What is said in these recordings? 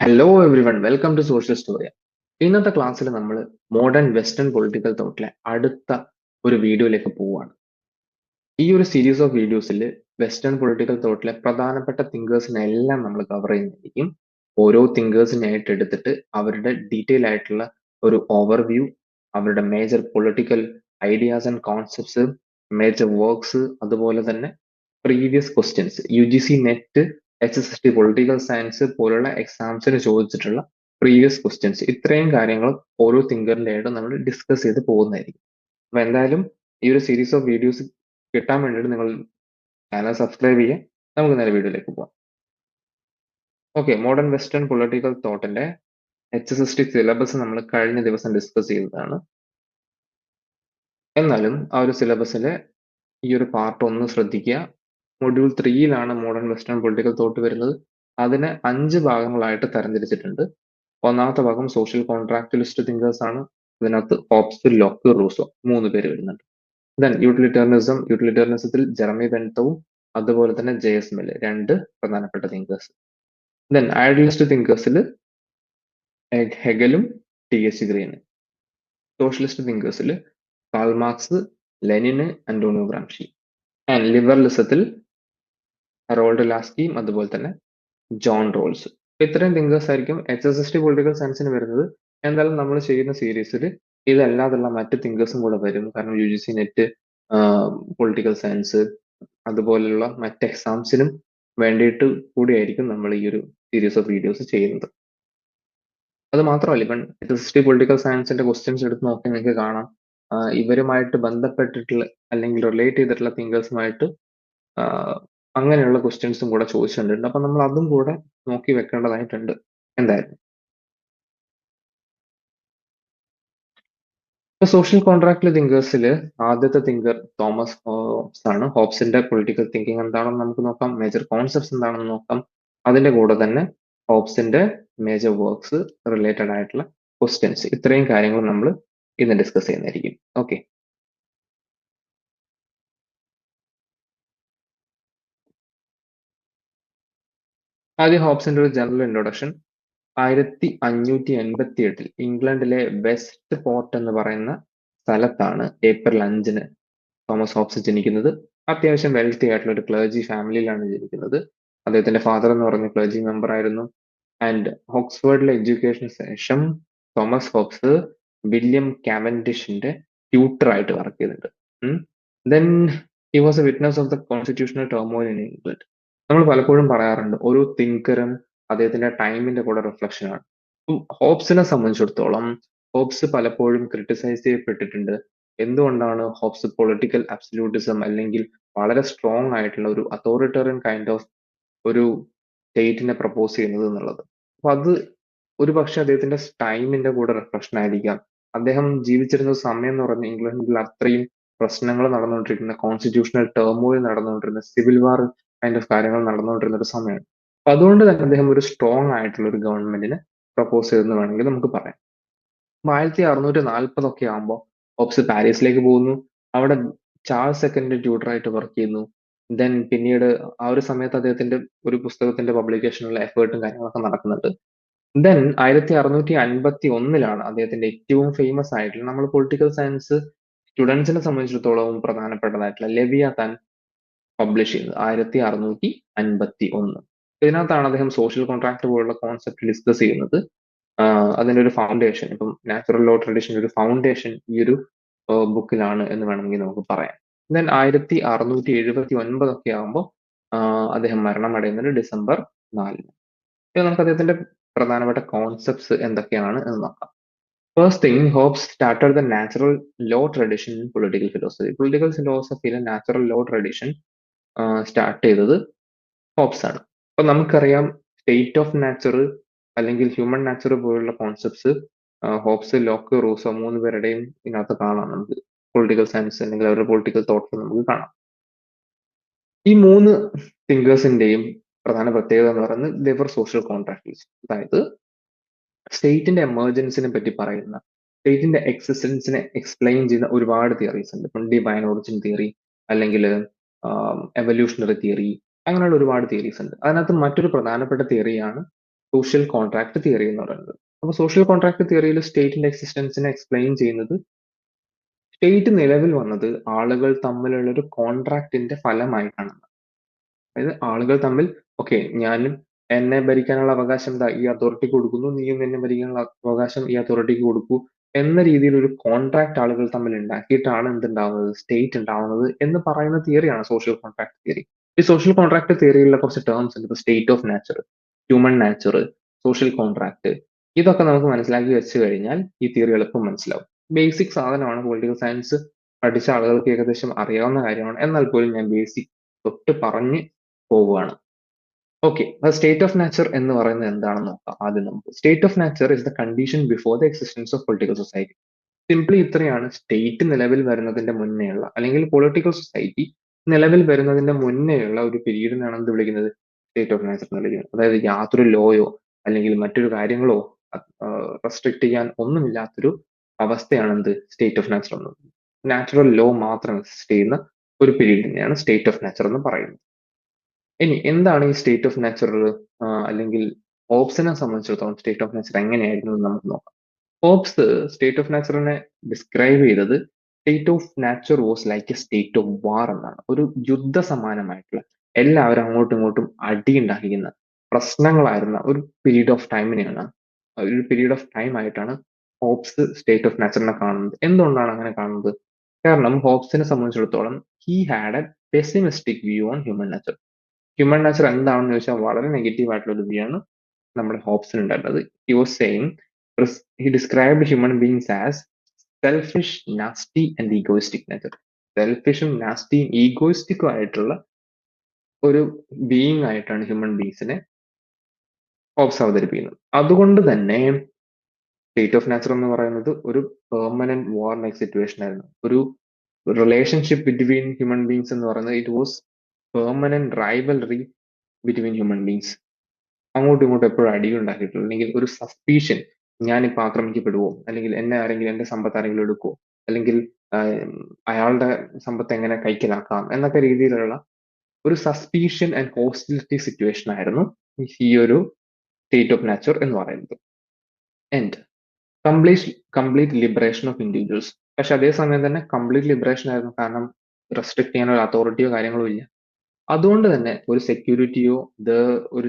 Hello everyone welcome to social story. ഇന്നത്തെ ക്ലാസ്സിൽ നമ്മൾ മോഡേൺ വെസ്റ്റേൺ പൊളിറ്റിക്കൽ തോട്ടിലെ അടുത്ത ഒരു വീഡിയോയിലേക്ക് പോവുകയാണ്. ഈ ഒരു സീരീസ് ഓഫ് വീഡിയോസിൽ വെസ്റ്റേൺ പൊളിറ്റിക്കൽ തോട്ടിലെ പ്രധാനപ്പെട്ട തിങ്കേഴ്സിനെ എല്ലാം നമ്മൾ കവർ ചെയ്യുന്നതായിരിക്കും. ഓരോ തിങ്കേഴ്സിനായിട്ട് എടുത്തിട്ട് അവരുടെ ഡീറ്റെയിൽ ആയിട്ടുള്ള ഒരു ഓവർവ്യൂ, അവരുടെ major political ideas and concepts, major works, അതുപോലെ തന്നെ previous questions UGC net HSST political science പോലുള്ള എക്സാംസിന് ചോദിച്ചിട്ടുള്ള പ്രീവിയസ് ക്വസ്റ്റ്യൻസ്, ഇത്രയും കാര്യങ്ങൾ ഓരോ തിങ്കറിന്റെ ആയിട്ട് നമ്മൾ ഡിസ്കസ് ചെയ്ത് പോകുന്നതായിരിക്കും. അപ്പൊ എന്തായാലും ഈ ഒരു സീരീസ് ഓഫ് വീഡിയോസ് കിട്ടാൻ വേണ്ടിയിട്ട് നിങ്ങൾ ചാനൽ സബ്സ്ക്രൈബ് ചെയ്യുക. നമുക്ക് നേരെ വീഡിയോയിലേക്ക് പോകാം. ഓക്കെ, മോഡേൺ വെസ്റ്റേൺ പൊളിറ്റിക്കൽ തോട്ടിന്റെ HSST സിലബസ് നമ്മൾ കഴിഞ്ഞ ദിവസം ഡിസ്കസ് ചെയ്തതാണ്. എന്നാലും ആ ഒരു സിലബസിലെ ഈ ഒരു പാർട്ട് ഒന്ന് ശ്രദ്ധിക്കുക. മൊഡ്യൂൾ 3യിലാണ് മോഡേൺ വെസ്റ്റേൺ പൊളിറ്റിക്കൽ തോട്ട് വരുന്നത്. അതിനെ 5 ഭാഗങ്ങളായിട്ട് തരംതിരിച്ചിട്ടുണ്ട്. ഒന്നാമത്തെ ഭാഗം സോഷ്യൽ കോൺട്രാക്ച്വലിസ്റ്റ് തിങ്കേഴ്സ് ആണ്. ഇതിനകത്ത് ഹോബ്സ്, ലോക്ക്, റൂസോ 3 പേര് വരുന്നുണ്ട്. ദെൻ യൂട്ടിലിറ്റേറിയനിസത്തിൽ ജെറമി ബെൻതവും അതുപോലെ തന്നെ JS മിൽ, 2 പ്രധാനപ്പെട്ട തിങ്കേഴ്സ്. ദെൻ ഐഡിയലിസ്റ്റ് തിങ്കേഴ്സിൽ ഹെഗലും TH ഗ്രീനും. സോഷ്യലിസ്റ്റ് തിങ്കേഴ്സിൽ Karl Marx, Lenin, Antonio Gramsci. And ലിബറലിസത്തിൽ ഹറോൾഡ് ലാസ്കിയും അതുപോലെ തന്നെ ജോൺ റോൾസ്. ഇത്രയും തിങ്കേഴ്സ് ആയിരിക്കും HSST പൊളിറ്റിക്കൽ സയൻസിന് വരുന്നത്. എന്തായാലും നമ്മൾ ചെയ്യുന്ന സീരീസിൽ ഇതല്ലാതുള്ള മറ്റ് തിങ്കേഴ്സും കൂടെ വരും. കാരണം UGC നെറ്റ് പൊളിറ്റിക്കൽ സയൻസ് അതുപോലുള്ള മറ്റ് എക്സാംസിനും വേണ്ടിയിട്ട് കൂടിയായിരിക്കും നമ്മൾ ഈ ഒരു സീരീസ് ഓഫ് വീഡിയോസ് ചെയ്യുന്നത്. അത് മാത്രമല്ല, ഇപ്പം HSST പൊളിറ്റിക്കൽ സയൻസിന്റെ ക്വസ്റ്റ്യൻസ് എടുത്ത് നോക്കി നിങ്ങൾക്ക് കാണാം, ഇവരുമായിട്ട് ബന്ധപ്പെട്ടിട്ടുള്ള അല്ലെങ്കിൽ റിലേറ്റ് ചെയ്തിട്ടുള്ള തിങ്കേഴ്സുമായിട്ട് അങ്ങനെയുള്ള ക്വസ്റ്റ്യൻസും കൂടെ ചോദിച്ചിട്ടുണ്ട്. അപ്പൊ നമ്മൾ അതും കൂടെ നോക്കി വെക്കേണ്ടതായിട്ടുണ്ട് എന്തായാലും. ഇപ്പൊ സോഷ്യൽ കോൺട്രാക്റ്റിലെ തിങ്കേഴ്സിൽ ആദ്യത്തെ തിങ്കർ തോമസ് ഹോബ്സ് ആണ്. ഹോബ്സിന്റെ പൊളിറ്റിക്കൽ തിങ്കിങ് എന്താണെന്ന് നമുക്ക് നോക്കാം, മേജർ കോൺസെപ്റ്റ്സ് എന്താണെന്ന് നോക്കാം. അതിന്റെ കൂടെ തന്നെ ഹോബ്സിന്റെ മേജർ വർക്ക്സ്, റിലേറ്റഡ് ആയിട്ടുള്ള ക്വസ്റ്റ്യൻസ്, ഇത്രയും കാര്യങ്ങൾ നമ്മൾ ഇന്ന് ഡിസ്കസ് ചെയ്യുന്നതായിരിക്കും. ഓക്കെ, ആദ്യം ഹോബ്സിന്റെ ഒരു ജനറൽ ഇൻട്രൊഡക്ഷൻ. 1588 ഇംഗ്ലണ്ടിലെ വെസ്റ്റ് പോർട്ട് എന്ന് പറയുന്ന സ്ഥലത്താണ് ഏപ്രിൽ 5 തോമസ് ഹോബ്സ് ജനിക്കുന്നത്. അത്യാവശ്യം വെൽത്തി ആയിട്ടുള്ള ഒരു ക്ലർജി ഫാമിലിയിലാണ് ജനിക്കുന്നത്. അദ്ദേഹത്തിന്റെ ഫാദർ എന്ന് പറയുന്ന ക്ലർജി മെമ്പർ ആയിരുന്നു. ആൻഡ് ഓക്സ്ഫോർഡിലെ എഡ്യൂക്കേഷന് ശേഷം തോമസ് ഹോബ്സ് വില്യം കാവൻഡിഷിന്റെ ട്യൂട്ടർ ആയിട്ട് വർക്ക് ചെയ്തിട്ടുണ്ട്. Then he was a witness of the constitutional turmoil in England. നമ്മൾ പലപ്പോഴും പറയാറുണ്ട് ഓരോ തിങ്കറും അദ്ദേഹത്തിന്റെ ടൈമിന്റെ കൂടെ റിഫ്ലക്ഷൻ ആണ്. ഹോബ്സിനെ സംബന്ധിച്ചിടത്തോളം ഹോബ്സ് പലപ്പോഴും ക്രിട്ടിസൈസ് ചെയ്യപ്പെട്ടിട്ടുണ്ട്. എന്തുകൊണ്ടാണ് ഹോബ്സ് പൊളിറ്റിക്കൽ അബ്സല്യൂട്ടിസം അല്ലെങ്കിൽ വളരെ സ്ട്രോങ് ആയിട്ടുള്ള ഒരു അതോറിറ്റേറിയൻ കൈൻഡ് ഓഫ് ഒരു സ്റ്റേറ്റിനെ പ്രപ്പോസ് ചെയ്യുന്നത് എന്നുള്ളത്. അപ്പൊ അത് ഒരു പക്ഷെ അദ്ദേഹത്തിന്റെ ടൈമിന്റെ കൂടെ റിഫ്ലക്ഷൻ ആയിരിക്കാം. അദ്ദേഹം ജീവിച്ചിരുന്ന സമയം എന്ന് പറഞ്ഞാൽ ഇംഗ്ലണ്ടിൽ അത്രയും പ്രശ്നങ്ങൾ നടന്നുകൊണ്ടിരിക്കുന്ന, കോൺസ്റ്റിറ്റ്യൂഷണൽ ടേർമോയിൽ നടന്നുകൊണ്ടിരുന്ന, സിവിൽ വാർ കൈൻഡ് ഓഫ് കാര്യങ്ങൾ നടന്നുകൊണ്ടിരുന്ന ഒരു സമയമാണ്. അപ്പൊ അതുകൊണ്ട് തന്നെ അദ്ദേഹം ഒരു സ്ട്രോങ് ആയിട്ടുള്ള ഒരു ഗവൺമെന്റിനെ പ്രപ്പോസ് ചെയ്തെന്ന് വേണമെങ്കിൽ നമുക്ക് പറയാം. 1640 ആകുമ്പോൾ ഹോബ്സ് പാരീസിലേക്ക് പോകുന്നു. അവിടെ ചാൾസ് സെക്കൻഡ് ട്യൂട്ടറായിട്ട് വർക്ക് ചെയ്യുന്നു. ദെൻ പിന്നീട് ആ ഒരു സമയത്ത് അദ്ദേഹത്തിന്റെ ഒരു പുസ്തകത്തിന്റെ പബ്ലിക്കേഷനുള്ള എഫേർട്ടും കാര്യങ്ങളൊക്കെ നടക്കുന്നുണ്ട്. ദെൻ 1651 അദ്ദേഹത്തിന്റെ ഏറ്റവും ഫേമസ് ആയിട്ടുള്ള, നമ്മൾ പൊളിറ്റിക്കൽ സയൻസ് സ്റ്റുഡൻസിനെ സംബന്ധിച്ചിടത്തോളം പ്രധാനപ്പെട്ടതായിട്ടുള്ള ലെവിയാത്താൻ പബ്ലിഷ് ചെയ്യുന്നത് 1651. ഇതിനകത്താണ് അദ്ദേഹം സോഷ്യൽ കോൺട്രാക്ട് പോലുള്ള കോൺസെപ്റ്റ് ഡിസ്കസ് ചെയ്യുന്നത്. അതിന്റെ ഒരു ഫൗണ്ടേഷൻ, ഇപ്പം നാച്ചുറൽ ലോ ട്രഡീഷന്റെ ഒരു ഫൗണ്ടേഷൻ ഈ ഒരു ബുക്കിലാണ് എന്ന് വേണമെങ്കിൽ നമുക്ക് പറയാം. ദെൻ 1679 ആകുമ്പോൾ അദ്ദേഹം മരണമടയുന്നത് ഡിസംബർ 4. നമുക്ക് അദ്ദേഹത്തിന്റെ പ്രധാനപ്പെട്ട കോൺസെപ്റ്റ്സ് എന്തൊക്കെയാണ് എന്ന് നോക്കാം. First thing, Hobbes started the natural law tradition in political philosophy. Political ഫിലോസഫിയിലെ നാച്ചുറൽ ലോ ട്രഡീഷൻ സ്റ്റാർട്ട് ചെയ്തത് ഹോബ്സ് ആണ്. അപ്പൊ നമുക്കറിയാം സ്റ്റേറ്റ് ഓഫ് നാച്ചർ അല്ലെങ്കിൽ ഹ്യൂമൻ നാച്ചർ പോലുള്ള കോൺസെപ്റ്റ്സ് ഹോബ്സ്, ലോക്ക്, റൂസോ 3 പേരുടെയും ഇതിനകത്ത് കാണാം. നമുക്ക് പൊളിറ്റിക്കൽ സയൻസ് അല്ലെങ്കിൽ അവരുടെ പൊളിറ്റിക്കൽ തോട്ട്സ് നമുക്ക് കാണാം. ഈ 3 തിങ്കേഴ്സിന്റെയും പ്രധാന പ്രത്യേകത എന്ന് പറയുന്നത് ദേവർ സോഷ്യൽ കോൺട്രാക്ടിസ്റ്റ്. അതായത് സ്റ്റേറ്റിന്റെ എമർജൻസിനെ പറ്റി പറയുന്ന, സ്റ്റേറ്റിന്റെ എക്സിസ്റ്റൻസിനെ എക്സ്പ്ലെയിൻ ചെയ്യുന്ന ഒരുപാട് തിയറീസ് ഉണ്ട്. ഇപ്പം ഡിവൈൻ ഒറിജിൻ തിയറി അല്ലെങ്കിൽ എവല്യൂഷണറി തിയറി, അങ്ങനെയുള്ള ഒരുപാട് തിയറീസ് ഉണ്ട്. അതിനകത്ത് മറ്റൊരു പ്രധാനപ്പെട്ട തിയറിയാണ് സോഷ്യൽ കോൺട്രാക്ട് തിയറി എന്ന് പറയുന്നത്. അപ്പൊ സോഷ്യൽ കോൺട്രാക്ട് തിയറിയിൽ സ്റ്റേറ്റിന്റെ എക്സിസ്റ്റൻസിനെ എക്സ്പ്ലെയിൻ ചെയ്യുന്നത് സ്റ്റേറ്റ് നിലവിൽ വന്നത് ആളുകൾ തമ്മിലുള്ള ഒരു കോൺട്രാക്ടിന്റെ ഫലമായിട്ടാണ്. അതായത് ആളുകൾ തമ്മിൽ ഓക്കെ ഞാനും എന്നെ ഭരിക്കാനുള്ള അവകാശം ദാ ഈ അതോറിറ്റിക്ക് കൊടുക്കുന്നു, നീയും എന്നെ ഭരിക്കാനുള്ള അവകാശം ഈ അതോറിറ്റിക്ക് കൊടുക്കൂ എന്ന രീതിയിൽ ഒരു കോൺട്രാക്ട് ആളുകൾ തമ്മിൽ ഉണ്ടാക്കിയിട്ടാണ് എന്തുണ്ടാവുന്നത്, സ്റ്റേറ്റ് ഉണ്ടാവുന്നത് എന്ന് പറയുന്ന തിയറിയാണ് സോഷ്യൽ കോൺട്രാക്ട് തിയറി. ഈ സോഷ്യൽ കോൺട്രാക്ട് തിയറിയിലുള്ള കുറച്ച് ടേംസ് ഉണ്ട്. State of nature, human nature, social contract, ഇതൊക്കെ നമുക്ക് മനസ്സിലാക്കി വെച്ച് കഴിഞ്ഞാൽ ഈ തിയറി എളുപ്പം മനസ്സിലാവും. ബേസിക് സാധനമാണ്, പൊളിറ്റിക്കൽ സയൻസ് പഠിച്ച ആളുകൾക്ക് ഏകദേശം അറിയാവുന്ന കാര്യമാണ്. എന്നാൽ പോലും ഞാൻ ബേസിക് തൊട്ട് പറഞ്ഞ് പോവുകയാണ്. ഓക്കെ, സ്റ്റേറ്റ് ഓഫ് നാച്ചർ എന്ന് പറയുന്നത് എന്താണെന്ന് നോക്കാം ആദ്യം നമുക്ക്. State of nature is the condition before the existence of political society. Simply ഇത്രയാണ് സ്റ്റേറ്റ് നിലവിൽ വരുന്നതിന്റെ മുന്നേയുള്ള, അല്ലെങ്കിൽ പൊളിറ്റിക്കൽ സൊസൈറ്റി നിലവിൽ വരുന്നതിന്റെ മുന്നേയുള്ള ഒരു പീരീഡിനാണ് എന്ത് വിളിക്കുന്നത്, സ്റ്റേറ്റ് ഓഫ് നാച്ചർ എന്ന് വിളിക്കുന്നത്. അതായത് യാതൊരു ലോയോ അല്ലെങ്കിൽ മറ്റൊരു കാര്യങ്ങളോ റെസ്ട്രിക്ട് ചെയ്യാൻ ഒന്നുമില്ലാത്തൊരു അവസ്ഥയാണ് എന്ത്, സ്റ്റേറ്റ് ഓഫ് നാച്ചർ എന്നത്. നാച്ചുറൽ ലോ മാത്രം എക്സിസ്റ്റ് ചെയ്യുന്ന ഒരു പീരീഡിനെയാണ് സ്റ്റേറ്റ് ഓഫ് നാച്ചർ എന്ന് പറയുന്നത്. ഇനി എന്താണ് ഈ സ്റ്റേറ്റ് ഓഫ് നാച്ചർ, അല്ലെങ്കിൽ ഹോബ്സിനെ സംബന്ധിച്ചിടത്തോളം സ്റ്റേറ്റ് ഓഫ് നാച്ചർ എങ്ങനെയായിരുന്നു എന്ന് നമുക്ക് നോക്കാം. ഹോബ്സ് സ്റ്റേറ്റ് ഓഫ് നാച്ചറിനെ ഡിസ്ക്രൈബ് ചെയ്തത് state of nature was like A state of വാർ എന്നാണ്. ഒരു യുദ്ധ സമാനമായിട്ടുള്ള, എല്ലാവരും അങ്ങോട്ടും ഇങ്ങോട്ടും അടിയുണ്ടാക്കിക്കുന്ന പ്രശ്നങ്ങളായിരുന്ന ഒരു പീരീഡ് ഓഫ് ടൈമിനെയാണ്, ഒരു പീരീഡ് ഓഫ് ടൈം ആയിട്ടാണ് ഹോബ്സ് സ്റ്റേറ്റ് ഓഫ് നാച്ചറിനെ കാണുന്നത്. എന്തുകൊണ്ടാണ് അങ്ങനെ കാണുന്നത്? കാരണം ഹോബ്സിനെ സംബന്ധിച്ചിടത്തോളം he had A pessimistic view on human nature. Human nature എന്താണെന്ന് ചോദിച്ചാൽ വളരെ നെഗറ്റീവ് ആയിട്ടുള്ള ഒരു വ്യൂ ആണ് നമ്മുടെ ഹോബ്സിന് ഉണ്ടായിരുന്നത്. He was saying, he described human beings as selfish, nasty and egoistic nature. സെൽഫിഷും നാസ്റ്റിയും ഈഗോയിസ്റ്റിക്കും ആയിട്ടുള്ള ഒരു ബീയിങ് ആയിട്ടാണ് ഹ്യൂമൻ ബീങ്സിനെ ഹോബ്സ് അവതരിപ്പിക്കുന്നത്. അതുകൊണ്ട് തന്നെ സ്റ്റേറ്റ് ഓഫ് നാച്ചർ എന്ന് പറയുന്നത് ഒരു പെർമനന്റ് വാർ ലൈക്ക് സിറ്റുവേഷൻ ആയിരുന്നു. ഒരു റിലേഷൻഷിപ്പ് ബിറ്റ്വീൻ ഹ്യൂമൻ ബീങ്സ് എന്ന് പറയുന്നത് it was permanent rivalry between human beings. അങ്ങോട്ടും ഇങ്ങോട്ടും എപ്പോഴും അടിയുണ്ടാക്കിയിട്ടുള്ള, അല്ലെങ്കിൽ ഒരു സസ്പീഷൻ, ഞാനിപ്പോൾ ആക്രമിക്കപ്പെടുവോ, അല്ലെങ്കിൽ എന്നെ ആരെങ്കിലും, എന്റെ സമ്പത്ത് ആരെങ്കിലും എടുക്കുവോ, അല്ലെങ്കിൽ അയാളുടെ സമ്പത്ത് എങ്ങനെ കൈക്കലാക്കാം എന്നൊക്കെ രീതിയിലുള്ള ഒരു സസ്പീഷൻ ആൻഡ് ഹോസ്റ്റിലിറ്റി സിറ്റുവേഷൻ ആയിരുന്നു ഈ ഒരു സ്റ്റേറ്റ് ഓഫ് നാച്ചർ എന്ന് പറയുന്നത്. And complete liberation of individuals. പക്ഷെ അതേസമയം തന്നെ കംപ്ലീറ്റ് ലിബറേഷൻ ആയിരുന്നു, കാരണം റെസ്ട്രിക്ട് ചെയ്യാൻ ഒരു അതോറിറ്റിയോ കാര്യങ്ങളോ ഇല്ല. അതുകൊണ്ട് തന്നെ ഒരു സെക്യൂരിറ്റിയോ ഒരു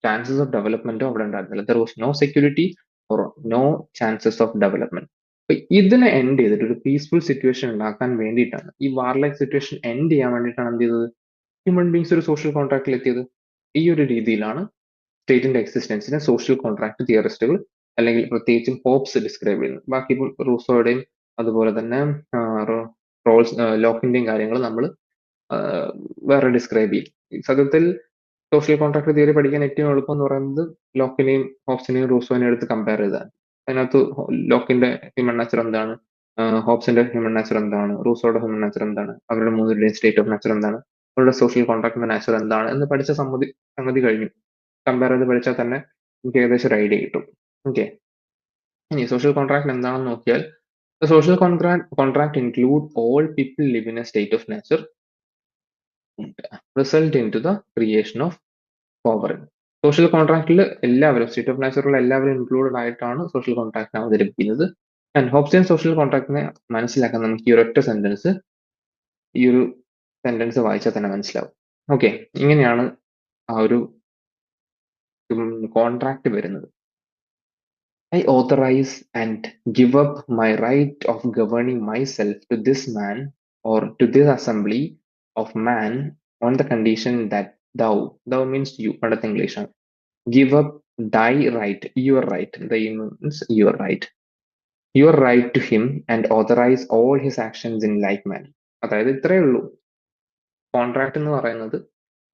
ചാൻസസ് ഓഫ് ഡെവലപ്മെന്റോ അവിടെ ഉണ്ടായിരുന്നില്ല. There was no security or no chances of development. അപ്പൊ ഇതിനെ എൻഡ് ചെയ്തിട്ട് ഒരു പീസ്ഫുൾ സിറ്റുവേഷൻ ഉണ്ടാക്കാൻ വേണ്ടിയിട്ടാണ്, ഈ വാർലൈക്ക് സിറ്റുവേഷൻ എൻഡ് ചെയ്യാൻ വേണ്ടിയിട്ടാണ് എന്ത് ചെയ്തത്, ഹ്യൂമൻ ബീങ്സ് ഒരു സോഷ്യൽ കോൺട്രാക്റ്റിൽ എത്തിയത്. ഈ ഒരു രീതിയിലാണ് സ്റ്റേറ്റിന്റെ എക്സിസ്റ്റൻസിനെ സോഷ്യൽ കോൺട്രാക്ട് തിയറിസ്റ്റുകൾ, അല്ലെങ്കിൽ പ്രത്യേകിച്ചും ഹോബ്സ് ഡിസ്ക്രൈബ് ചെയ്യുന്നത്. ബാക്കി ഇപ്പോൾ റൂസോയുടെയും അതുപോലെ തന്നെ റോൾസ് ലോക്കിന്റെയും കാര്യങ്ങൾ നമ്മൾ വേറെ ഡിസ്ക്രൈബ് ചെയ്യും. സത്യത്തിൽ സോഷ്യൽ കോൺട്രാക്ട് തിയറി പഠിക്കാൻ ഏറ്റവും എളുപ്പം എന്ന് പറയുന്നത് ലോക്കിനെയും ഹോബ്സിനെയും റൂസോനെയും എടുത്ത് കമ്പയർ ചെയ്താണ്. അതിനകത്ത് ലോക്കിന്റെ ഹ്യൂമൻ നാച്ചർ എന്താണ്, ഹോബ്സിന്റെ ഹ്യൂമൻ നാച്ചർ എന്താണ്, റൂസോയുടെ ഹ്യൂമൻ നാച്ചർ എന്താണ്, അവരുടെ മൂന്നുപേരുടെയും സ്റ്റേറ്റ് ഓഫ് നാച്ചർ എന്താണ്, അവരുടെ സോഷ്യൽ കോൺട്രാക്ടിന്റെ നാച്ചർ എന്താണ് എന്ന് പഠിച്ച സംഗതി കഴിഞ്ഞു. കമ്പയർ ചെയ്ത് പഠിച്ചാൽ തന്നെ നമുക്ക് ഏകദേശം ഒരു ഐഡിയ കിട്ടും. ഓക്കെ, ഇനി സോഷ്യൽ കോൺട്രാക്ട് എന്താണെന്ന് നോക്കിയാൽ, social contract include all people live in a state of nature result in to the creation of sovereign. Social കോൺട്രാക്റ്റിൽ എല്ലാവരും, സ്റ്റേറ്റ് ഓഫ് നാച്ചുറൽ എല്ലാവരും ഇൻക്ലൂഡഡ് ആയിട്ടാണ് സോഷ്യൽ കോൺട്രാക്റ്റിനെ അവതരിപ്പിക്കുന്നത്. ആൻഡ് ഹോബ്സിയൻ സോഷ്യൽ കോൺട്രാക്റ്റിനെ മനസ്സിലാക്കാൻ നമുക്ക് ഈ ഒരൊറ്റ സെന്റൻസ്, ഈ ഒരു സെന്റൻസ് വായിച്ചാൽ തന്നെ മനസ്സിലാവും. ഓക്കെ, ഇങ്ങനെയാണ് ആ ഒരു കോൺട്രാക്ട് വരുന്നത്. I authorize and give up my right of governing myself to this man or to this assembly of man on the condition that thou means you, പണ്ടത്തെ ഇംഗ്ലീഷ് ആണ്, give up thy right, your right, thy means your right to him and authorize all his actions in like manner. അതായത് ഇത്രയേ ഉള്ളൂ contract എന്ന് പറയുന്നത്.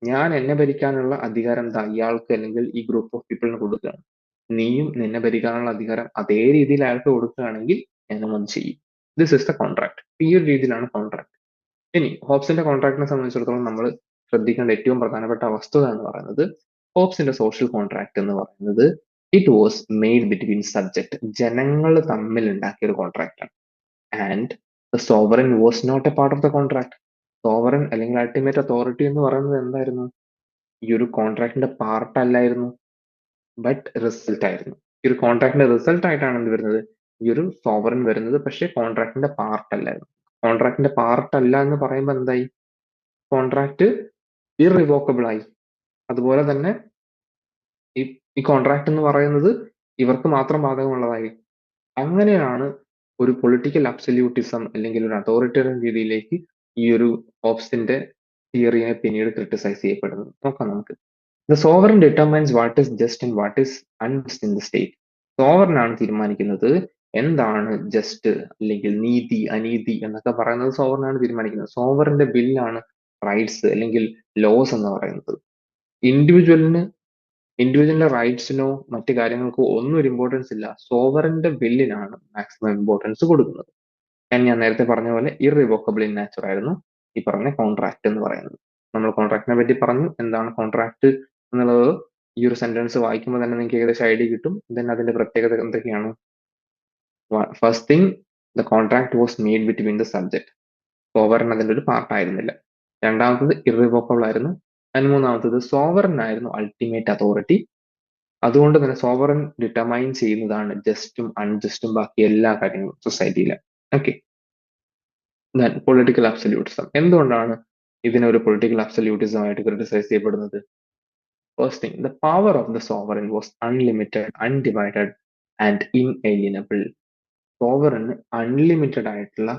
ഞാൻ എന്നെ ഭരിക്കാനുള്ള അധികാരം ഇയാൾക്ക് അല്ലെങ്കിൽ ഈ ഗ്രൂപ്പ് ഓഫ് പീപ്പിളിന് കൊടുക്കുകയാണ്. നീയും നിന്നെ ഭരിക്കാനുള്ള അധികാരം അതേ രീതിയിൽ അയാൾക്ക് കൊടുക്കുകയാണെങ്കിൽ ഞാനും അത് ചെയ്യും. This is the contract. ഈ ഒരു രീതിയിലാണ് കോൺട്രാക്ട്. ഇനി ഹോബ്സിന്റെ കോൺട്രാക്ടിനെ സംബന്ധിച്ചിടത്തോളം നമ്മൾ ശ്രദ്ധിക്കേണ്ട ഏറ്റവും പ്രധാനപ്പെട്ട വസ്തുത എന്ന് പറയുന്നത്, ഹോബ്സിന്റെ സോഷ്യൽ കോൺട്രാക്ട് എന്ന് പറയുന്നത് it was made between subject, ജനങ്ങൾ തമ്മിൽ ഉണ്ടാക്കിയ ഒരു കോൺട്രാക്ട് ആണ്. And the sovereign was not a part of the contract. Sovereign അല്ലെങ്കിൽ അൾട്ടിമേറ്റ് അതോറിറ്റി എന്ന് പറയുന്നത് എന്തായിരുന്നു, ഈ ഒരു കോൺട്രാക്ടിന്റെ പാർട്ട് അല്ലായിരുന്നു. ബട്ട് റിസൾട്ട് ആയിരുന്നു. ഈ ഒരു കോൺട്രാക്ടിന്റെ റിസൾട്ട് ആയിട്ടാണ് എന്ത് വരുന്നത്, ഈ ഒരു സോവറിൻ വരുന്നത്. പക്ഷേ കോൺട്രാക്ടിന്റെ പാർട്ട് അല്ലായിരുന്നു. കോൺട്രാക്ടിന്റെ പാർട്ട് അല്ല എന്ന് പറയുമ്പോൾ എന്തായി, കോൺട്രാക്ട് ഇറിവോക്കബിൾ ആയി. അതുപോലെ തന്നെ ഈ ഈ കോൺട്രാക്ട് എന്ന് പറയുന്നത് ഇവർക്ക് മാത്രം ബാധകമുള്ളതായി. അങ്ങനെയാണ് ഒരു പൊളിറ്റിക്കൽ അബ്സല്യൂട്ടിസം അല്ലെങ്കിൽ ഒരു അതോറിറ്റേറിയൻ രീതിയിലേക്ക് ഈ ഒരു ഹോബ്സിന്റെ തിയറിയെ പിന്നീട് ക്രിട്ടിസൈസ് ചെയ്യപ്പെടുന്നത്. നോക്കാം നമുക്ക്. The sovereign determines what is just and what is unjust in the state. സോവറിനാണ് തീരുമാനിക്കുന്നത് എന്താണ് ജസ്റ്റ് അല്ലെങ്കിൽ നീതി അനീതി എന്നൊക്കെ പറയുന്നത് സോവറിനാണ് തീരുമാനിക്കുന്നത്. സോവറിന്റെ ബില്ലാണ് റൈറ്റ്സ് അല്ലെങ്കിൽ ലോസ് എന്ന് പറയുന്നത്. ഇൻഡിവിജ്വലിന് ഇൻഡിവിജ്വലിന്റെ റൈറ്റ്സിനോ മറ്റു കാര്യങ്ങൾക്കോ ഒന്നും ഒരു ഇമ്പോർട്ടൻസ് ഇല്ല. സോവറിന്റെ ബില്ലിനാണ് മാക്സിമം ഇമ്പോർട്ടൻസ് കൊടുക്കുന്നത്. ഞാൻ നേരത്തെ പറഞ്ഞ പോലെ ഇറിവോക്കബിൾ ഇൻ നാച്ചർ ആയിരുന്നു ഈ പറഞ്ഞ കോൺട്രാക്ട് എന്ന് പറയുന്നത്. നമ്മൾ കോൺട്രാക്ടിനെ പറ്റി പറഞ്ഞു. എന്താണ് കോൺട്രാക്ട് എന്നുള്ളത് ഈ ഒരു സെന്റൻസ് വായിക്കുമ്പോൾ തന്നെ നിങ്ങൾക്ക് ഏകദേശം ഐഡിയ കിട്ടും. ദെൻ അതിന്റെ പ്രത്യേകത എന്തൊക്കെയാണ്? First thing, the contract was made between the subject. Sovereign അതിന്റെ ഒരു പാർട്ട് ആയിരുന്നില്ല. രണ്ടാമത്തത് ഇറിവോക്കബിൾ ആയിരുന്നു. മൂന്നാമത്തത് സോവറിൻ ആയിരുന്നു അൾട്ടിമേറ്റ് അതോറിറ്റി. അതുകൊണ്ട് തന്നെ സോവറിൻ ഡിറ്റർമൈൻ ചെയ്യുന്നതാണ് ജസ്റ്റും അൺജസ്റ്റും ബാക്കി എല്ലാ കാര്യങ്ങളും സൊസൈറ്റിയിലെ. ഓക്കെ. Political absolutism. എന്തുകൊണ്ടാണ് ഇതിനെ ഒരു പൊളിറ്റിക്കൽ അബ്സല്യൂട്ടിസം ആയിട്ട് ക്രിട്ടിസൈസ് ചെയ്യപ്പെടുന്നത്? First thing, the power of the sovereign was unlimited, undivided and inalienable. സോവറിന് അൺലിമിറ്റഡ് ആയിട്ടുള്ള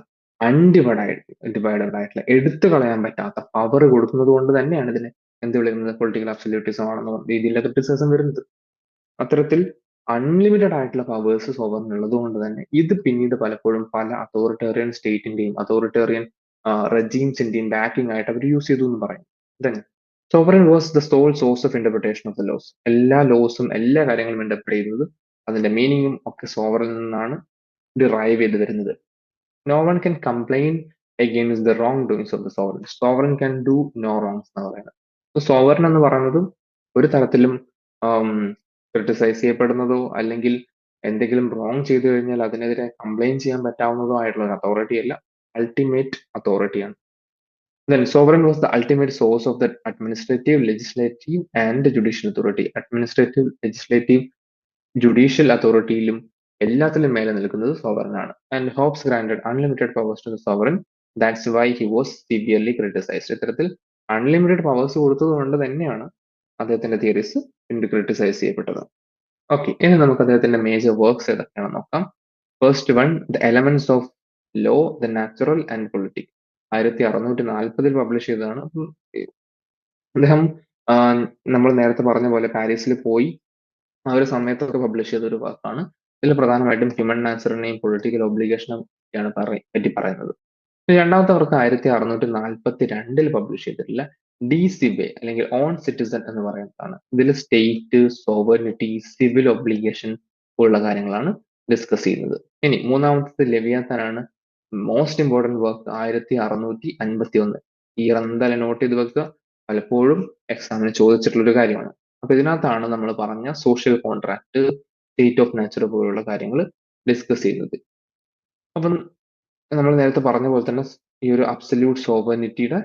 ഡിവൈഡഡ് ആയിട്ടുള്ള എടുത്തു കളയാൻ പറ്റാത്ത പവർ കൊടുക്കുന്നത് കൊണ്ട് തന്നെയാണ് ഇതിനെ എന്ത് വിളിക്കുന്നത്, പൊളിറ്റിക്കൽ അബ്സല്യൂട്ടിസം ആണെന്ന രീതിയിലുള്ള ക്രിറ്റിസിസം വരുന്നത്. അത്തരത്തിൽ അൺലിമിറ്റഡ് ആയിട്ടുള്ള പവേഴ്സ് സോവറിനുള്ളത് കൊണ്ട് തന്നെ ഇത് പിന്നീട് പലപ്പോഴും പല അതോറിറ്റേറിയൻ സ്റ്റേറ്റിന്റെയും അതോറിറ്റേറിയൻ റെജീംസിന്റെയും ബാക്കിംഗ് ആയിട്ട് അവർ യൂസ് ചെയ്തു എന്ന് പറയും. Then sovereign was the sole source of interpretation of the laws. എല്ലാ ലോസും എല്ലാ കാര്യങ്ങളും ഇന്റർപ്രറ്റ് ചെയ്യുന്നത് അതിന്റെ മീനിങ്ങും ഒക്കെ സോവറിൽ നിന്നാണ് ഡിറൈവ് ചെയ്ത് വരുന്നത്. No one can complain against the wrong doings of the sovereign. Sovereign can do no wrongs എന്ന് പറയുന്നത്. സോവറിൻ എന്ന് പറയുന്നത് ഒരു തരത്തിലും ക്രിട്ടിസൈസ് ചെയ്യപ്പെടുന്നതോ അല്ലെങ്കിൽ എന്തെങ്കിലും റോങ് ചെയ്തു കഴിഞ്ഞാൽ അതിനെതിരെ കംപ്ലൈന്റ് ചെയ്യാൻ പറ്റാവുന്നതോ ആയിട്ടുള്ള ഒരു അതോറിറ്റി അല്ല, ultimate അതോറിറ്റിയാണ്. Then sovereign was the ultimate source of the administrative, legislative and judicial authority. Administrative, legislative, judicial authorityയിലും എല്ലാത്തിലും മേലെ നിൽക്കുന്നത് sovereign ആണ്. And Hobbes granted unlimited powers to the sovereign. That's why he was severely criticized. ഇത്തരത്തിൽ unlimited powers കൊടുത്തത് കൊണ്ട് തന്നെയാണ് അദ്ദേഹത്തിന്റെ theories criticise ചെയ്യപ്പെട്ടത്. ഓക്കെ, ഇനി നമുക്ക് അദ്ദേഹത്തിന്റെ മേജർ വർക്ക്സ് ഏതൊക്കെയാണെന്ന് നോക്കാം. First one, the elements of law, the natural and politic. 1640 publish ചെയ്തതാണ്. അദ്ദേഹം നമ്മൾ നേരത്തെ പറഞ്ഞ പോലെ പാരീസിൽ പോയി ആ ഒരു സമയത്തൊക്കെ പബ്ലിഷ് ചെയ്ത ഒരു വർക്കാണ്. ഇതിൽ പ്രധാനമായിട്ടും ഹ്യൂമൻ നാച്ചറിനെയും പൊളിറ്റിക്കൽ ഒബ്ലിഗേഷനും ഒക്കെയാണ് പറ്റി പറയുന്നത്. രണ്ടാമത്തെ വർക്ക് 1642 പബ്ലിഷ് ചെയ്തിട്ടുള്ള ഡി സിബെ അല്ലെങ്കിൽ ഓൺ സിറ്റിസൺ എന്ന് പറയുന്നതാണ്. ഇതിൽ സ്റ്റേറ്റ്, സോവറിനിറ്റി, സിവിൽ ഒബ്ലിഗേഷൻ ഉള്ള കാര്യങ്ങളാണ് ഡിസ്കസ് ചെയ്യുന്നത്. ഇനി മൂന്നാമത്തത് ലെവിയാത്താനാണ്. Most important work 1651. ഈ എന്തായാലും നോട്ട് ചെയ്ത് വെക്കുക, പലപ്പോഴും എക്സാമിന് ചോദിച്ചിട്ടുള്ള ഒരു കാര്യമാണ്. അപ്പൊ ഇതിനകത്താണ് നമ്മൾ പറഞ്ഞ social contract, state of nature പോലുള്ള കാര്യങ്ങൾ ഡിസ്കസ് ചെയ്യുന്നത്. അപ്പം നമ്മൾ നേരത്തെ പറഞ്ഞ പോലെ തന്നെ ഈ ഒരു അബ്സല്യൂട്ട് സോവറിനിറ്റിയുടെ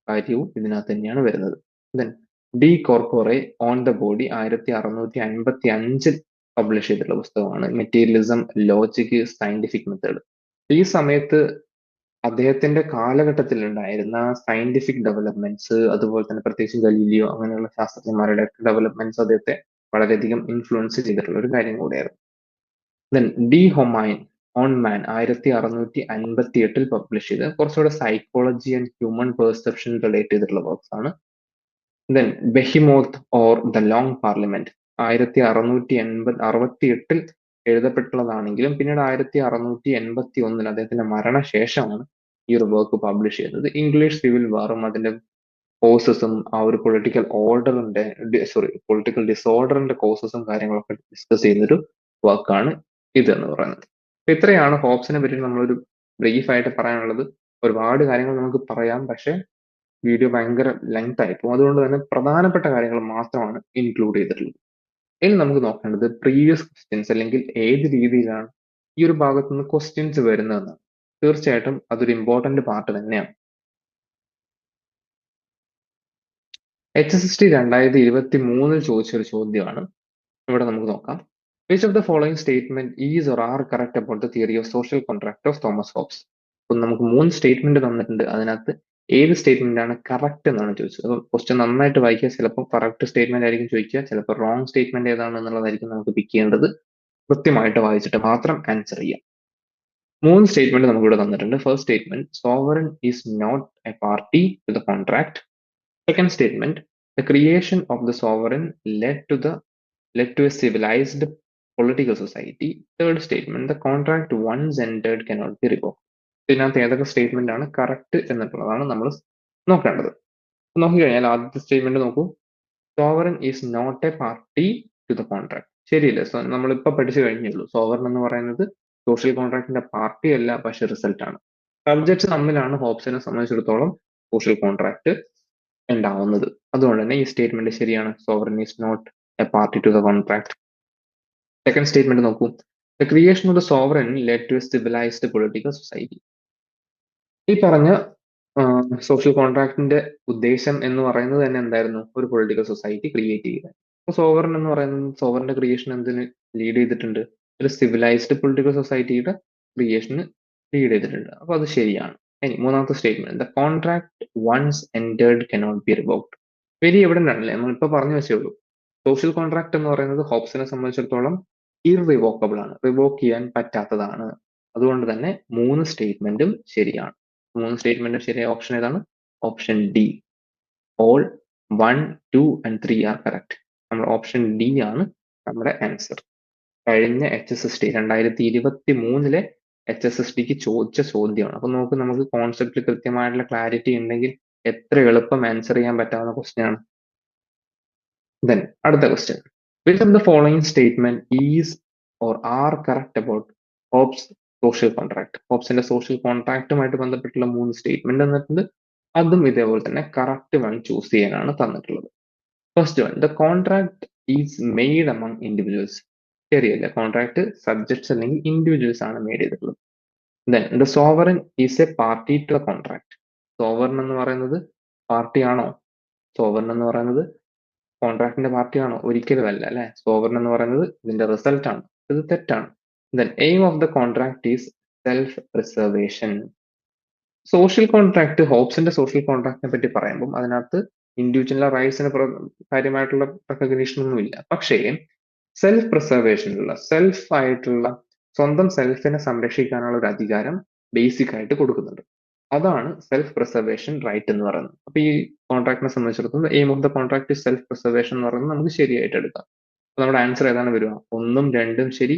കാര്യവും ഇതിനകത്ത് തന്നെയാണ് വരുന്നത്. Then De Corpore on the body 1655 publish ചെയ്തിട്ടുള്ള പുസ്തകമാണ്. Materialism, logic, scientific method. ഈ സമയത്ത് അദ്ദേഹത്തിന്റെ കാലഘട്ടത്തിൽ ഉണ്ടായിരുന്ന സയന്റിഫിക് ഡെവലപ്മെന്റ്സ്, അതുപോലെ തന്നെ പ്രത്യേകിച്ച് ഗലീലിയോ അങ്ങനെയുള്ള ശാസ്ത്രജ്ഞന്മാരുടെ ഡെവലപ്മെന്റ്സ് അദ്ദേഹത്തെ വളരെയധികം ഇൻഫ്ലുവൻസ് ചെയ്തിട്ടുള്ള ഒരു കാര്യം കൂടിയായിരുന്നു. Then De Homine on man 1658 publish ചെയ്ത് കുറച്ചുകൂടെ psychology and human perception relate ചെയ്തിട്ടുള്ള വർക്ക്സ് ആണ്. Then Behemoth or the Long Parliament 1668 എഴുതപ്പെട്ടുള്ളതാണെങ്കിലും പിന്നീട് 1681 അദ്ദേഹത്തിന്റെ മരണശേഷമാണ് ഈ ഒരു വർക്ക് പബ്ലിഷ് ചെയ്തത്. ഇംഗ്ലീഷ് സിവിൽ വാറും അതിന്റെ കോസസും ആ ഒരു പൊളിറ്റിക്കൽ ഡിസോർഡറിന്റെ കോസസും കാര്യങ്ങളൊക്കെ ഡിസ്കസ് ചെയ്യുന്നൊരു വർക്കാണ് ഇത് എന്ന് പറയുന്നത്. ഇത്രയാണ് ഹോബ്സിനെ പറ്റി നമ്മളൊരു ബ്രീഫ് ആയിട്ട് പറയാനുള്ളത്. ഒരുപാട് കാര്യങ്ങൾ നമുക്ക് പറയാം, പക്ഷെ വീഡിയോ ഭയങ്കര ലെങ്ത് ആയിപ്പോകും. അതുകൊണ്ട് തന്നെ പ്രധാനപ്പെട്ട കാര്യങ്ങൾ മാത്രമാണ് ഇൻക്ലൂഡ് ചെയ്തിട്ടുള്ളത്. ഇനി നമുക്ക് നോക്കേണ്ടത് പ്രീവിയസ് ക്വസ്റ്റ്യൻസ് അല്ലെങ്കിൽ ഏത് രീതിയിലാണ് ഈ ഒരു ഭാഗത്ത് നിന്ന് ക്വസ്റ്റ്യൻസ് വരുന്നതെന്നാണ്. തീർച്ചയായിട്ടും അതൊരു ഇമ്പോർട്ടന്റ് പാർട്ട് തന്നെയാണ്. HSST 2023 ചോദിച്ച ഒരു ചോദ്യമാണ്. ഇവിടെ നമുക്ക് നോക്കാം. Which of the following statement is or R correct about the theory of social contract of Thomas hobs? അപ്പം നമുക്ക് 3 സ്റ്റേറ്റ്മെന്റ് തന്നിട്ടുണ്ട്. അതിനകത്ത് ഏത് സ്റ്റേറ്റ്മെന്റ് ആണ് കറക്റ്റ് എന്നാണ് ചോദിച്ചത്. അപ്പോൾ ക്വസ്റ്റ്യൻ നന്നായിട്ട് വായിക്കുക. ചിലപ്പോൾ കറക്റ്റ് സ്റ്റേറ്റ്മെന്റ് ആയിരിക്കും ചോദിക്കുക, ചിലപ്പോൾ റോങ് സ്റ്റേറ്റ്മെന്റ് ഏതാണ് എന്നുള്ളതായിരിക്കും നമുക്ക് പിക്ക് ചെയ്യേണ്ടത്. കൃത്യമായിട്ട് വായിച്ചിട്ട് മാത്രം ആൻസർ ചെയ്യാം. 3 സ്റ്റേറ്റ്മെന്റ് നമുക്ക് ഇവിടെ തന്നിട്ടുണ്ട്. First statement, sovereign is not a party to the contract. Second statement, the creation of the sovereign led to a civilized political society. Third statement, the contract once entered cannot be revoked. ഇതിനകത്ത് ഏതൊക്കെ statement ആണ് correct എന്നുള്ളതാണ് നമ്മൾ നോക്കേണ്ടത്. നോക്കിക്കഴിഞ്ഞാൽ ആദ്യത്തെ statement നോക്കൂ, sovereign is not a party to the contract. ശരിയല്ലേ? സോ നമ്മളിപ്പോ പഠിച്ചു കഴിഞ്ഞുള്ളൂ. സോവറിൻ എന്ന് പറയുന്നത് സോഷ്യൽ കോൺട്രാക്ടിന്റെ പാർട്ടി അല്ല, പക്ഷെ റിസൾട്ട് ആണ്. സബ്ജക്ട്സ് തമ്മിലാണ് ഹോബ്സിനെ സംബന്ധിച്ചിടത്തോളം സോഷ്യൽ കോൺട്രാക്ട് ഉണ്ടാവുന്നത്. അതുകൊണ്ട് തന്നെ ഈ സ്റ്റേറ്റ്മെന്റ് ശരിയാണ്. Sovereign is not a party to the contract. Second statement നോക്കൂ, the creation of the sovereign led to a civilised political society. ഈ പറഞ്ഞ സോഷ്യൽ കോൺട്രാക്ടിന്റെ ഉദ്ദേശം എന്ന് പറയുന്നത് തന്നെ എന്തായിരുന്നു? ഒരു പൊളിറ്റിക്കൽ സൊസൈറ്റി ക്രിയേറ്റ് ചെയ്യുക. അപ്പോൾ സോവറിൻ എന്ന് പറയുന്നത്, സോവറിന്റെ ക്രിയേഷൻ എന്തിന് ലീഡ് ചെയ്തിട്ടുണ്ട്? ഒരു സിവിലൈസ്ഡ് പൊളിറ്റിക്കൽ സൊസൈറ്റിയുടെ ക്രിയേഷന് ലീഡ് ചെയ്തിട്ടുണ്ട്. അപ്പൊ അത് ശരിയാണ്. ഇനി മൂന്നാമത്തെ statement, the contract once entered cannot be revoked. Very evident ആണല്ലേ, നമ്മൾ ഇപ്പൊ പറഞ്ഞു വെച്ചേ ഉള്ളൂ. സോഷ്യൽ കോൺട്രാക്ട് എന്ന് പറയുന്നത് ഹോബ്സിനെ സംബന്ധിച്ചിടത്തോളം ഇറിവോക്കബിൾ ആണ്, റിവോക്ക് ചെയ്യാൻ പറ്റാത്തതാണ്. അതുകൊണ്ട് തന്നെ 3 സ്റ്റേറ്റ്മെന്റും ശരിയാണ്. 3 സ്റ്റേറ്റ്മെന്റും ശരിയായ ഓപ്ഷൻ ഏതാണ്? Option D. All 1, 2 and 3 are correct. നമ്മൾ ഓപ്ഷൻ ഡി ആണ് നമ്മുടെ ആൻസർ. കഴിഞ്ഞ HSST 2023 HSSTക്ക് ചോദിച്ച ചോദ്യമാണ്. അപ്പൊ നമുക്ക് കോൺസെപ്റ്റിൽ കൃത്യമായിട്ടുള്ള ക്ലാരിറ്റി ഉണ്ടെങ്കിൽ എത്ര എളുപ്പം ആൻസർ ചെയ്യാൻ പറ്റാവുന്ന ക്വസ്റ്റ്യൻ ആണ്. Then, അടുത്ത question. Which of the following statement is or are correct about Hobbes' social contract? ഹോബ്സിന്റെ സോഷ്യൽ കോൺട്രാക്റ്റുമായിട്ട് ബന്ധപ്പെട്ടുള്ള 3 സ്റ്റേറ്റ്മെന്റ് തന്നിട്ടുണ്ട്. അതും ഇതേപോലെ തന്നെ കറക്റ്റ് വൺ ചൂസ് ചെയ്യാനാണ് തന്നിട്ടുള്ളത്. First one, the contract is made among individuals. ശരിയല്ല, കോൺട്രാക്ട് സബ്ജക്ട്സ് അല്ലെങ്കിൽ ഇൻഡിവിജ്വൽസ് ആണ് മെയ്ഡ് ചെയ്തിട്ടുള്ളത്. Then the sovereign is a party to the contract. Sovereign എന്ന് പറയുന്നത് പാർട്ടിയാണോ? സോവറിൻ എന്ന് പറയുന്നത് കോൺട്രാക്ടിന്റെ പാർട്ടിയാണോ? ഒരിക്കലും അല്ല അല്ലെ. സോവറിൻ എന്ന് പറയുന്നത് ഇതിന്റെ റിസൾട്ട് ആണ്. ഇത് തെറ്റാണ്. Then aim of the contract is self preservation. Social contract, ഹോബ്സിന്റെ സോഷ്യൽ കോൺട്രാക്ടിനെ പറ്റി പറയുമ്പോൾ അതിനകത്ത് ഇൻഡിവിജ്വൽ റൈറ്റ്സിന് കാര്യമായിട്ടുള്ള റെക്കഗ്നീഷൻ ഒന്നുമില്ല. പക്ഷേ സെൽഫ് പ്രിസർവേഷനുള്ള, സെൽഫ് ആയിട്ടുള്ള സ്വന്തം സെൽഫിനെ സംരക്ഷിക്കാനുള്ള ഒരു അധികാരം ബേസിക് ആയിട്ട് കൊടുക്കുന്നുണ്ട്. അതാണ് സെൽഫ് പ്രിസർവേഷൻ റൈറ്റ് എന്ന് പറയുന്നത്. അപ്പൊ ഈ കോൺട്രാക്ടിനെ സംബന്ധിച്ചിടത്തോളം aim of the contract self preservation എന്ന് പറയുന്നത് നമുക്ക് ശരിയായിട്ട് എടുക്കാം. അപ്പൊ നമ്മുടെ ആൻസർ ഏതാണ് വരിക? 1ഉം 2ഉം ശരി,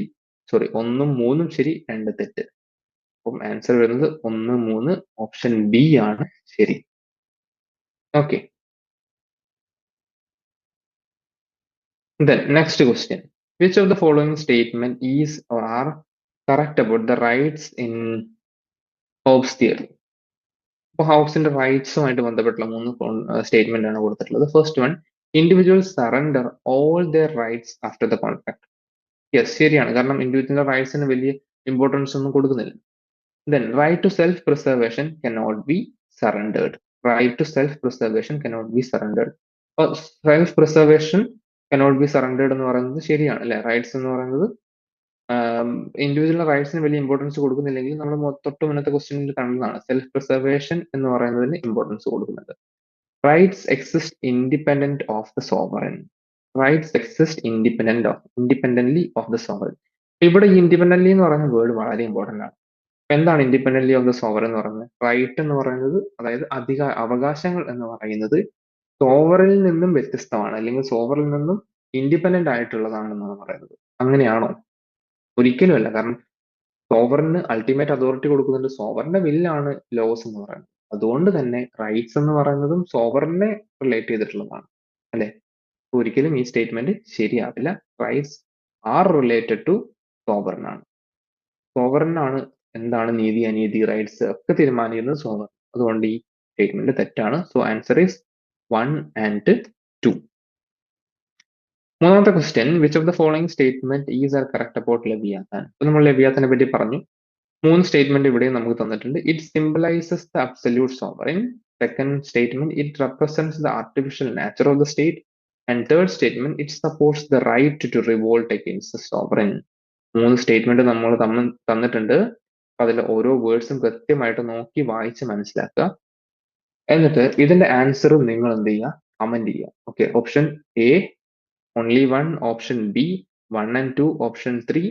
1ഉം 3ഉം ശരി, 2 തെറ്റ്. അപ്പം ആൻസർ വരുന്നത് 1, 3, ഓപ്ഷൻ ബി ആണ് ശരി. Okay. Then next question. Which of the following statement is or are correct about the rights in Hobbes theory? അപ്പോൾ ഹോബ്സിന്റെ റൈറ്റ്സുമായിട്ട് ബന്ധപ്പെട്ടുള്ള 3 സ്റ്റേറ്റ്മെന്റ് ആണ് കൊടുത്തിട്ടുള്ളത്. First one, individuals surrender all their rights after the contract. Yes, ശരിയാണ്. കാരണം individual റൈറ്റ്സിന് വലിയ importance ഒന്നും കൊടുക്കുന്നില്ല. Then right to self preservation cannot be surrendered. Right to self preservation cannot be surrendered. അപ്പോൾ self preservation cannot be surrendered എന്ന് പറയുന്നത് ശരിയാണ് അല്ലെ. റൈറ്റ്സ് എന്ന് പറയുന്നത് ഇൻഡിവിജ്വൽ റൈറ്റ്സിന് വലിയ ഇമ്പോർട്ടൻസ് കൊടുക്കുന്നില്ലെങ്കിൽ നമ്മൾ തൊട്ട് മുന്നത്തെ ക്വസ്റ്റ്യനിൽ കണ്ടതാണ്, സെൽഫ് പ്രിസർവേഷൻ എന്ന് പറയുന്നതിന് ഇമ്പോർട്ടൻസ് കൊടുക്കുന്നുണ്ട്. Rights exist independent of the sovereign. Rights exist independently of the sovereign. ഇവിടെ ഈ ഇൻഡിപെൻഡന്റ്ലി എന്ന് പറയുന്ന വേർഡ് വളരെ ഇമ്പോർട്ടന്റ് ആണ്. എന്താണ് ഇൻഡിപെൻഡന്റ്ലി ഓഫ് ദ സോവറിൻ എന്ന് പറയുന്നത്? റൈറ്റ് എന്ന് പറയുന്നത്, അതായത് അവകാശങ്ങൾ എന്ന് പറയുന്നത് സോവറിൽ നിന്നും വ്യത്യസ്തമാണ്, അല്ലെങ്കിൽ സോവറിൽ നിന്നും ഇൻഡിപെൻഡന്റ് ആയിട്ടുള്ളതാണെന്നാണ് പറയുന്നത്. അങ്ങനെയാണോ? ഒരിക്കലും അല്ല. കാരണം സോവറിന് അൾട്ടിമേറ്റ് അതോറിറ്റി കൊടുക്കുന്നുണ്ട്. സോവറിന്റെ വില്ലാണ് ലോസ് എന്ന് പറയുന്നത്. അതുകൊണ്ട് തന്നെ റൈറ്റ്സ് എന്ന് പറയുന്നതും സോവറിനെ റിലേറ്റ് ചെയ്തിട്ടുള്ളതാണ് അല്ലെ. ഒരിക്കലും ഈ സ്റ്റേറ്റ്മെന്റ് ശരിയാവില്ല. Rights are related to sovereign ആണ്. സോവറിനാണ് എന്താണ് നീതി അനീതി റൈറ്റ്സ് ഒക്കെ തീരുമാനിക്കുന്നത് സോവറിൻ. അതുകൊണ്ട് ഈ സ്റ്റേറ്റ്മെന്റ് തെറ്റാണ്. So answer is 1 and 2. മൂന്നാമത്തെ question, which of the following statement is are correct about Leviathan. ഇപ്പൊ നമ്മൾ ലെവിയാത്തിനെ പറ്റി പറഞ്ഞു. 3 സ്റ്റേറ്റ്മെന്റ് ഇവിടെ നമുക്ക് തന്നിട്ടുണ്ട്. It symbolises the absolute sovereign. Second statement, it represents the artificial nature of the state. And third statement it supports the right to revolt against the sovereign. 3 statement നമ്മൾ തന്നിട്ടുണ്ട്. അതിലെ ഓരോ വേർഡ്സും കൃത്യമായിട്ട് നോക്കി വായിച്ച് മനസ്സിലാക്കുക. എന്നിട്ട് ഇതിന്റെ ആൻസറും നിങ്ങൾ എന്ത് ചെയ്യുക, കമന്റ് ചെയ്യുക. Okay, option A only 1, option B 1 and 2, option 3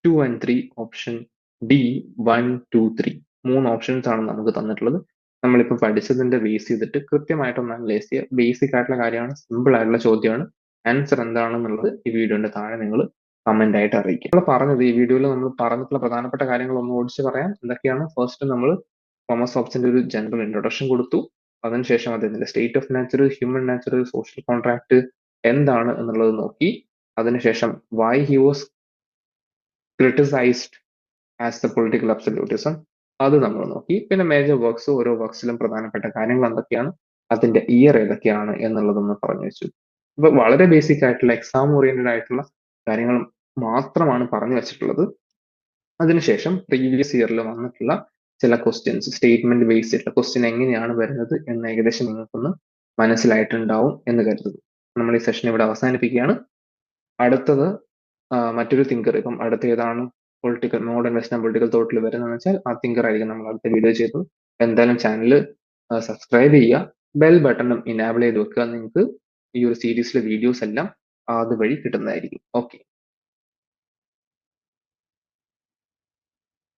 2 and 3, option D 1 2 3. 3 options ആണ് നമുക്ക് തന്നിട്ടുള്ളത്. നമ്മളിപ്പോൾ പഠിച്ചതിന്റെ ബേസ് ചെയ്തിട്ട് കൃത്യമായിട്ടൊന്ന് അനലൈസ് ചെയ്യുക. ബേസിക് ആയിട്ടുള്ള കാര്യമാണ്, സിമ്പിൾ ആയിട്ടുള്ള ചോദ്യമാണ്. ആൻസർ എന്താണെന്നുള്ളത് ഈ വീഡിയോന്റെ താഴെ നിങ്ങൾ കമന്റ് ആയിട്ട് അറിയിക്കുക. നമ്മൾ പറഞ്ഞത് ഈ വീഡിയോയിൽ നമ്മൾ പറഞ്ഞിട്ടുള്ള പ്രധാനപ്പെട്ട കാര്യങ്ങൾ ഒന്ന് ഓടിച്ച് പറയാം. എന്തൊക്കെയാണ്? ഫസ്റ്റ് നമ്മൾ തോമസ് ഹോബ്സിന്റെ ഒരു ജനറൽ ഇൻട്രൊഡക്ഷൻ കൊടുത്തു. അതിനുശേഷം അദ്ദേഹത്തിന്റെ state of nature, human nature, social contract എന്താണ് എന്നുള്ളത് നോക്കി. അതിനുശേഷം why he was criticised as the political absolutism, അത് നമ്മൾ നോക്കി. പിന്നെ മേജർ വർക്ക്സ്, ഓരോ വർക്ക്സിലും പ്രധാനപ്പെട്ട കാര്യങ്ങൾ എന്തൊക്കെയാണ്, അതിന്റെ ഇയർ ഏതൊക്കെയാണ് എന്നുള്ളതൊന്ന് പറഞ്ഞു വെച്ചു. അപ്പൊ വളരെ ബേസിക് ആയിട്ടുള്ള എക്സാം ഓറിയന്റഡ് ആയിട്ടുള്ള കാര്യങ്ങൾ മാത്രമാണ് പറഞ്ഞു വെച്ചിട്ടുള്ളത്. അതിനുശേഷം പ്രീവിയസ് ഇയറിൽ വന്നിട്ടുള്ള ചില ക്വസ്റ്റ്യൻസ്, സ്റ്റേറ്റ്മെന്റ് ബേസ്ഡ് ആയിട്ടുള്ള ക്വസ്റ്റ്യൻ എങ്ങനെയാണ് വരുന്നത് എന്ന് ഏകദേശം നിങ്ങൾക്കൊന്ന് മനസ്സിലായിട്ടുണ്ടാവും എന്ന് കരുതുന്നു. നമ്മൾ ഈ സെഷൻ ഇവിടെ അവസാനിപ്പിക്കുകയാണ്. അടുത്തത് മറ്റൊരു തിങ്കർ, ഇപ്പം അടുത്ത ഏതാണ് പൊളിറ്റിക്കൽ മോഡേൺ വെസ്റ്റേൺ പൊളിറ്റിക്കൽ തോട്ടിൽ വരുന്നതെന്ന് വെച്ചാൽ ആ തിങ്കർ ആയിരിക്കും നമ്മൾ അടുത്ത വീഡിയോ ചെയ്തത്. എന്തായാലും ചാനൽ സബ്സ്ക്രൈബ് ചെയ്യുക, ബെൽ ബട്ടണും ഇനാബിൾ ചെയ്ത് വെക്കുക. നിങ്ങൾക്ക് ഈ ഒരു സീരീസിലെ വീഡിയോസ് എല്ലാം അതുവഴി കിട്ടുന്നതായിരിക്കും. ഓക്കെ.